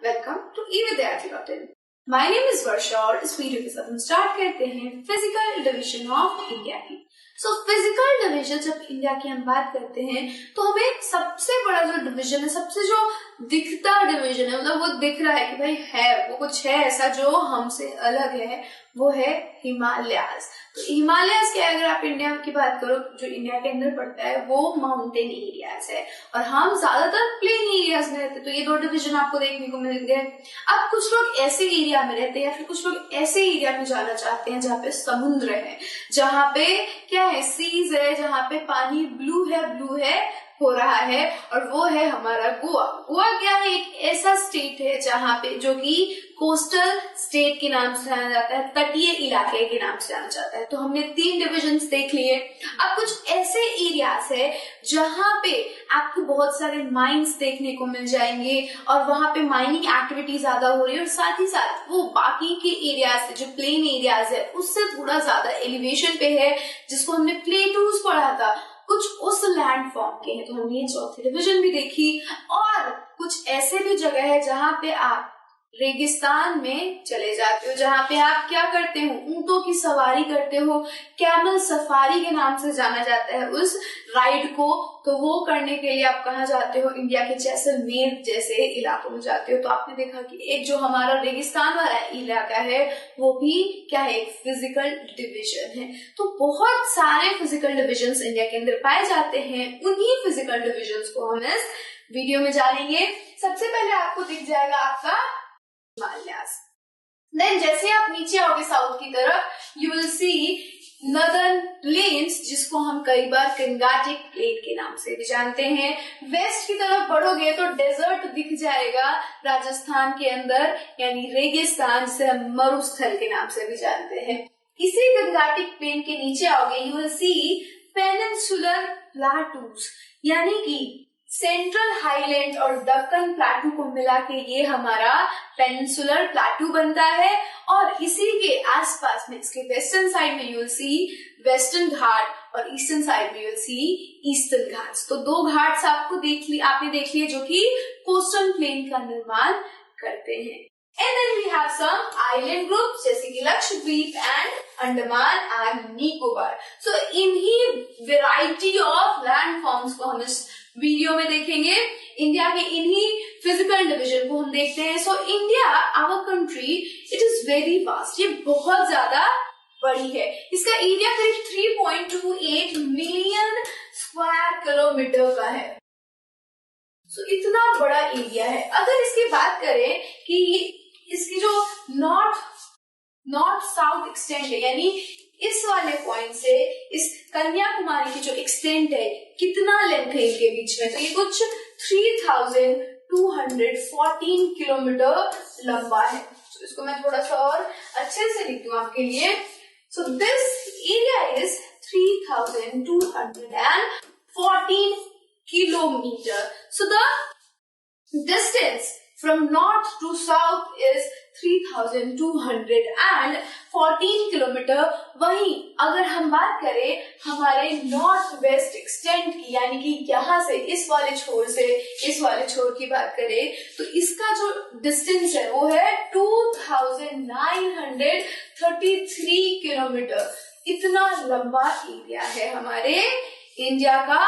Welcome to evidyarthi.in। My name is Varsha और इस video के साथ हम स्टार्ट करते हैं फिजिकल डिवीजन ऑफ इंडिया की। फिजिकल डिवीजन जब इंडिया की हम बात करते हैं तो हमें सबसे बड़ा जो डिवीजन है, सबसे जो दिखता डिवीजन है, मतलब वो दिख रहा है कि भाई है वो कुछ है ऐसा जो हमसे अलग है, वो है हिमालयाज। तो हिमालयाज के अगर आप इंडिया की बात करो, जो इंडिया के अंदर पड़ता है वो माउंटेन एरियाज है और हम ज्यादातर प्लेन एरियाज में रहते हैं। तो ये दो डिवीजन आपको देखने को मिलेंगे। अब कुछ लोग ऐसे एरिया में रहते हैं या फिर कुछ लोग ऐसे एरिया में जाना चाहते हैं जहाँ पे समुद्र है, जहाँ पे क्या है, सीज है, जहाँ पे पानी ब्लू है हो रहा है, और वो है हमारा गोवा। गोवा क्या है, एक ऐसा स्टेट है जहाँ पे जो कि कोस्टल स्टेट के नाम से जाना जाता है, तटीय इलाके के नाम से जाना जाता है। तो हमने 3 डिविजन्स देख लिए। अब कुछ ऐसे एरियाज है जहाँ पे आपको बहुत सारे माइंस देखने को मिल जाएंगे और वहां पे माइनिंग एक्टिविटी ज्यादा हो रही है, और साथ ही साथ वो बाकी के एरियाज है जो प्लेन एरियाज है उससे थोड़ा ज्यादा एलिवेशन पे है, जिसको हमने प्लेटूज पढ़ा था, कुछ उस लैंड फॉर्म के हैं। तो हमने ये चौथी डिवीजन भी देखी। और कुछ ऐसे भी जगह है जहाँ पे आप रेगिस्तान में चले जाते हो, जहाँ पे आप क्या करते हो, ऊंटों की सवारी करते हो, कैमल सफारी के नाम से जाना जाता है उस राइड को। तो वो करने के लिए आप कहाँ जाते हो, इंडिया के जैसलमेर जैसे इलाकों में जाते हो। तो आपने देखा कि एक जो हमारा रेगिस्तान वाला इलाका है वो भी क्या है, एक फिजिकल डिवीजन है। तो बहुत सारे फिजिकल डिविजन्स इंडिया के अंदर पाए जाते हैं। उन्हीं फिजिकल डिविजन्स को हम इस वीडियो में जानेंगे। सबसे पहले आपको दिख जाएगा आपका हिमालयाज। देन जैसे आप नीचे आओगे साउथ की तरफ, you will see northern plains, जिसको हम कई बार गंगाटिक प्लेन के नाम से भी जानते हैं। वेस्ट की तरफ बढ़ोगे तो डेजर्ट दिख जाएगा राजस्थान के अंदर, यानी रेगिस्तान, जिसे हम मरुस्थल के नाम से भी जानते हैं। इसी गंगाटिक प्लेन के नीचे आओगे, यू विल सी पेनिनसुलर प्लाटूज, यानी कि सेंट्रल हाईलैंड और दक्कन प्लाटू को मिला के ये हमारा पेनिनसुलर प्लाटू बनता है। और इसी के आसपास में इसके वेस्टर्न साइड में you will C western ghat और ईस्टर्न साइड में you will C eastern Ghats. तो 2 घाट्स आपने देख लिए जो कि कोस्टल प्लेन का निर्माण करते हैं। And then we have some island groups जैसे कि Lakshadweep and Andaman and Nicobar. So इन्हीं वेराइटी ऑफ लैंड फॉर्म्स को हम इस वीडियो में देखेंगे। इंडिया के इन्हीं फिजिकल डिवीजन को हम देखते हैं। So India, our country, it is very vast, ये बहुत ज्यादा बड़ी है। इसका एरिया करीब 3.28 मिलियन स्क्वायर किलोमीटर का है। इतना बड़ा एरिया है। अगर इसकी बात करें कि इसकी जो नॉर्थ साउथ एक्सटेंट है, यानी इस वाले पॉइंट से इस कन्याकुमारी की जो एक्सटेंट है, कितना लेंथ है इनके बीच में, तो ये कुछ 3214 किलोमीटर लंबा है। इसको मैं थोड़ा सा और अच्छे से लिख दूं आपके लिए। So this area is 3214 kilometer. So the distance from north to south is 3214 kilometre. वहीं अगर हम बात करें हमारे नॉर्थ वेस्ट एक्सटेंट की, यानी कि यहाँ से इस वाले छोर से इस वाले छोर की बात करें, तो इसका जो डिस्टेंस है वो है 2933 किलोमीटर। इतना लंबा एरिया है हमारे इंडिया का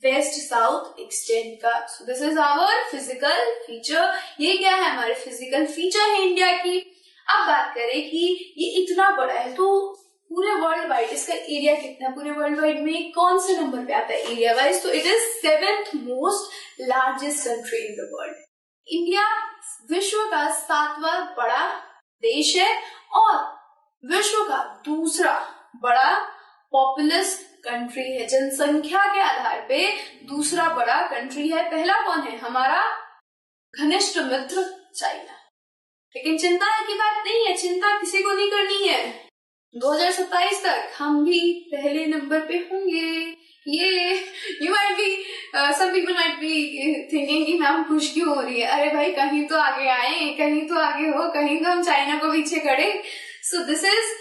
वेस्ट साउथ एक्सटेंट का। So this is our physical feature. ये क्या है, हमारे फिजिकल फीचर है इंडिया की। अब बात करें कि ये इतना बड़ा है तो पूरे वर्ल्ड वाइड इसका एरिया कितना, पूरे वर्ल्ड वाइड में कौन से नंबर पे आता है एरिया वाइज, तो it is 7th most largest country in the world. India विश्व का 7वां बड़ा देश है और विश्व का दूसरा बड़ा पॉपुलस कंट्री है। जनसंख्या के आधार पे दूसरा बड़ा कंट्री है। पहला कौन है, हमारा घनिष्ठ मित्र चाइना। लेकिन चिंता की बात नहीं है, चिंता किसी को नहीं करनी है। 2027 तक हम भी पहले नंबर पे होंगे। ये some people might be thinking कि मैम खुश क्यों हो रही है, अरे भाई कहीं तो आगे आए, कहीं तो आगे हो, कहीं तो हम चाइना को पीछे करें। सो दिस इज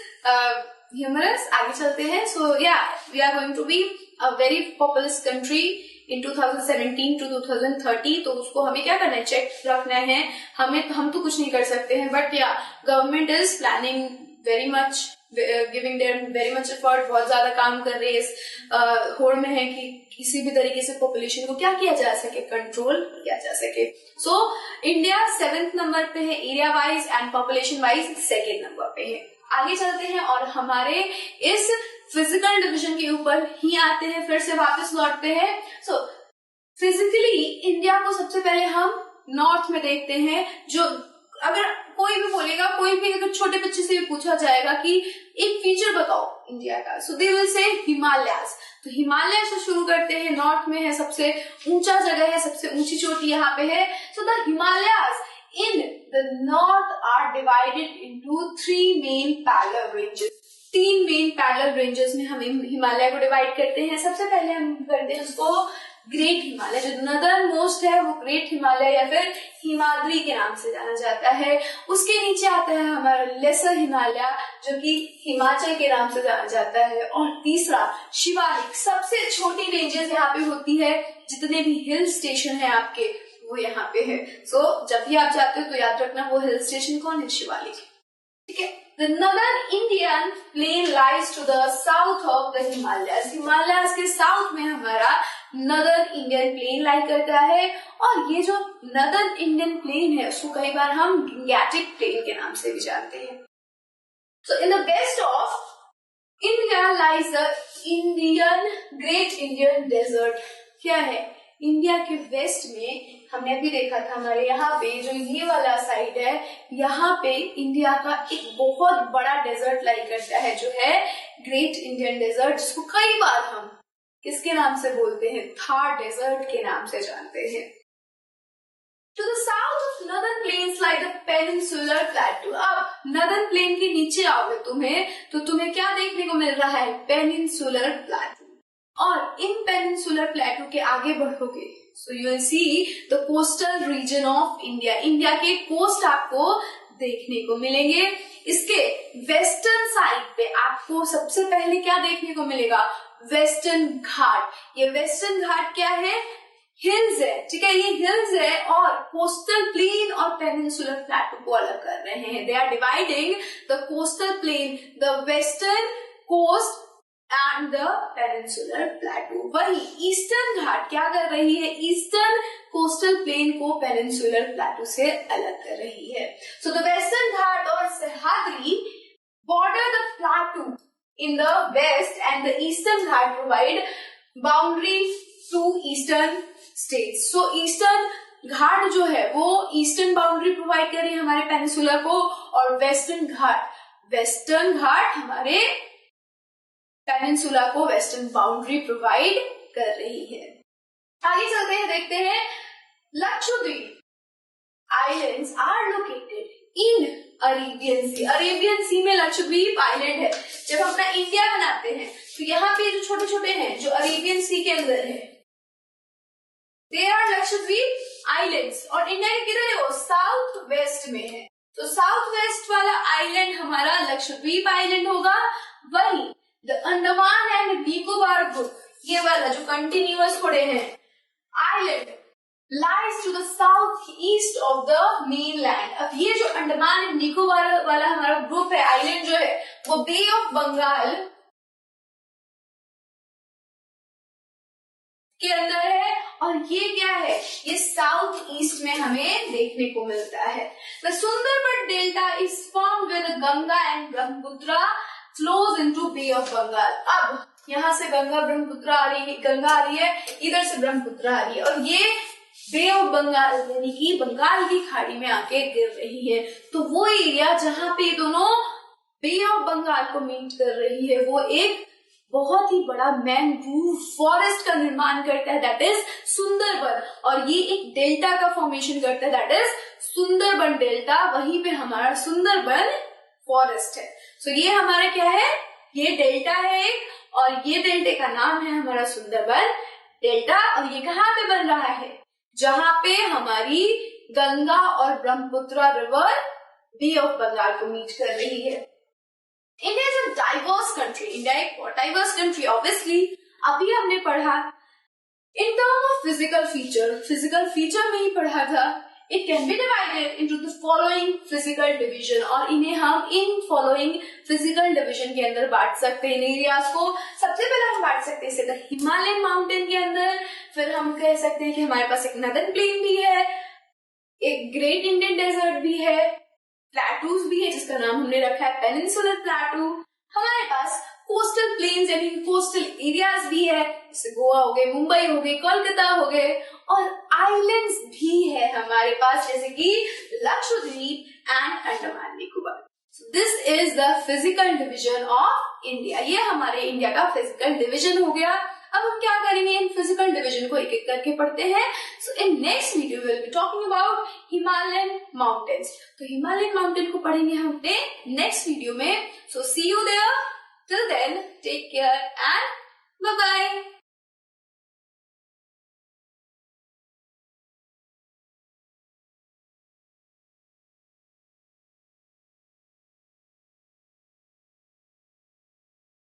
humorous। आगे चलते हैं। So yeah, we are going to be a very populous country in 2017 to 2030, तो उसको हमें क्या करना है, चेक रखना है। हम तो कुछ नहीं कर सकते हैं, बट या government is planning very much, giving their very much effort, बहुत ज्यादा काम कर रही है इस होड़ में है कि किसी भी तरीके से पॉपुलेशन को क्या किया जा सके, कंट्रोल किया जा सके। सो इंडिया 7th नंबर पे है area wise and population wise 2nd number पे है। आगे चलते हैं और हमारे इस फिजिकल डिवीजन के ऊपर ही आते हैं, फिर से वापस लौटते हैं। सो फिजिकली इंडिया को सबसे पहले हम नॉर्थ में देखते हैं। जो अगर कोई भी बोलेगा, कोई भी अगर छोटे बच्चे से भी पूछा जाएगा कि एक फीचर बताओ इंडिया का, सो दे विल से हिमालयाज। तो हिमालय से शुरू करते हैं, नॉर्थ में है, सबसे ऊंचा जगह है, सबसे ऊंची चोटी यहाँ पे है। So the Himalayas in the north are divided into 3 main parallel ranges। 3 main parallel ranges में हम हिमालय को डिवाइड करते हैं। सबसे पहले हम करते हैं उसको ग्रेट हिमालय, जो नदर्न मोस्ट है वो ग्रेट हिमालय या फिर हिमाद्री के नाम से जाना जाता है। उसके नीचे आता है हमारा लेसर हिमालय, जो कि हिमाचल के नाम से जाना जाता है। और तीसरा शिवालिक, सबसे छोटी रेंजेस यहाँ पे होती है, जितने भी हिल स्टेशन है आपके वो यहाँ पे है। सो जब भी आप जाते हो तो याद रखना वो हिल स्टेशन कौन है, शिवालिक। ठीक है। The northern Indian plain lies to the south of the Himalayas। Himalayas के साउथ में हमारा नदर्न इंडियन प्लेन लाई करता है। और ये जो नदर्न इंडियन प्लेन है उसको कई बार हम गैंगेटिक प्लेन के नाम से भी जानते हैं। So in the west of India lies the Indian Great Indian Desert। क्या है, इंडिया के वेस्ट में हमने अभी देखा था, हमारे यहाँ पे जो ये वाला साइड है, यहाँ पे इंडिया का एक बहुत बड़ा डेजर्ट लाई करता है, जो है ग्रेट इंडियन डेजर्ट, जिसको कई बार हम किसके नाम से बोलते हैं, थार डेजर्ट के नाम से जानते हैं। To the south of northern plains lie the peninsular plateau। अब northern plain के नीचे आओगे तो तुम्हें क्या देखने को मिल रहा है, peninsular plateau। और इन पेनिनसुलर प्लेटू के आगे बढ़ोगे so you will see the coastal region of India. India के कोस्ट आपको देखने को मिलेंगे। इसके वेस्टर्न साइड पे आपको सबसे पहले क्या देखने को मिलेगा, वेस्टर्न घाट। ये वेस्टर्न घाट क्या है, हिल्स है। ठीक है, ये हिल्स है और कोस्टल प्लेन और पेनिनसुलर प्लेटू को अलग कर रहे हैं। They are dividing the coastal plain, the western coast and the peninsular plateau. वही ईस्टर्न घाट क्या कर रही है, ईस्टर्न कोस्टल प्लेन को पेनिनसुलर प्लेटू से अलग कर रही है। सो द वेस्टर्न घाट और Sahyadri border the plateau in the west and the eastern ghat provide boundary to eastern states. So eastern ghat जो है वो ईस्टर्न बाउंड्री प्रोवाइड कर रही है हमारे पेनिनसुला को, और वेस्टर्न घाट हमारे पेनिनसुला को वेस्टर्न बाउंड्री प्रोवाइड कर रही है। आगे चलते हैं, देखते हैं Lakshadweep islands are located in Arabian sea. Arabian sea में लक्षद्वीप आइलैंड है। जब हम अपना इंडिया बनाते हैं तो यहाँ पे जो छोटे छोटे हैं जो अरेबियन सी के अंदर है, दे आर लक्षद्वीप आइलैंड्स। और इंडिया के किधर है, वो साउथ वेस्ट में है। तो साउथ वेस्ट वाला आइलैंड हमारा लक्षद्वीप आइलैंड होगा। वही the Andaman and Nicobar group, ये वाला जो कंटिन्यूअस थोड़े हैं island, lies to the south east of the mainland. अब ये जो अंडमान एंड निकोबार वाला हमारा ग्रुप है, आइलैंड जो है, वो बे ऑफ बंगाल के अंदर है। और ये क्या है, ये साउथ ईस्ट में हमें देखने को मिलता है। The Sundarban delta is formed with Ganga and Brahmaputra flows into bay of Bengal. अब यहाँ से गंगा आ रही है, इधर से ब्रह्मपुत्र आ रही है, और ये बे ऑफ बंगाल यानी कि बंगाल की खाड़ी में आके गिर रही है। तो वो एरिया जहाँ पे दोनों बे ऑफ बंगाल को मीट कर रही है, वो एक बहुत ही बड़ा मैनग्रूव फॉरेस्ट का निर्माण करता है, दैट इज सुंदरबन। और ये एक डेल्टा का फॉर्मेशन करता है, दैट इज सुंदरबन डेल्टा। वहीं पे हमारा सुंदरबन फॉरेस्ट है। सो ये हमारा क्या है, ये डेल्टा है एक, और ये डेल्टा का नाम है हमारा सुंदरबन डेल्टा। और ये कहाँ पे बन रहा है, जहाँ पे हमारी गंगा और Brahmaputra river bay of Bengal को मीट कर रही है। India is a diverse country. India एक डाइवर्स कंट्री, ऑब्वियसली। अभी हमने पढ़ा In terms of physical feature में ही पढ़ा था, it can be divided into the following physical division, और इन्हें हम इन following physical division के अंदर बांट सकते हैं इन एरियाज को। सबसे पहले हम बांट सकते हैं इसे हिमालयन माउंटेन के अंदर, फिर हम कह सकते हैं कि हमारे पास एक नदर्न प्लेन भी है, एक ग्रेट इंडियन डेजर्ट भी है, प्लेटूज भी है जिसका नाम हमने रखा है पेनिनसुलर प्लेटू, हमारे पास कोस्टल प्लेन्स यानी कोस्टल एरियाज भी है जैसे गोवा हो गए, मुंबई हो गए, कोलकाता हो गए, और आइलैंड्स भी है हमारे पास जैसे कि Lakshadweep and Andaman Nicobar. This is the physical division of India. ये हमारे इंडिया का फिजिकल डिवीजन हो गया। अब हम क्या करेंगे, इन फिजिकल डिवीजन को एक एक करके पढ़ते हैं। So in next video will be talking about Himalayan mountains. तो हिमालयन माउंटेन को पढ़ेंगे हम अपने नेक्स्ट वीडियो में। So see you there. Till then, take care and bye-bye.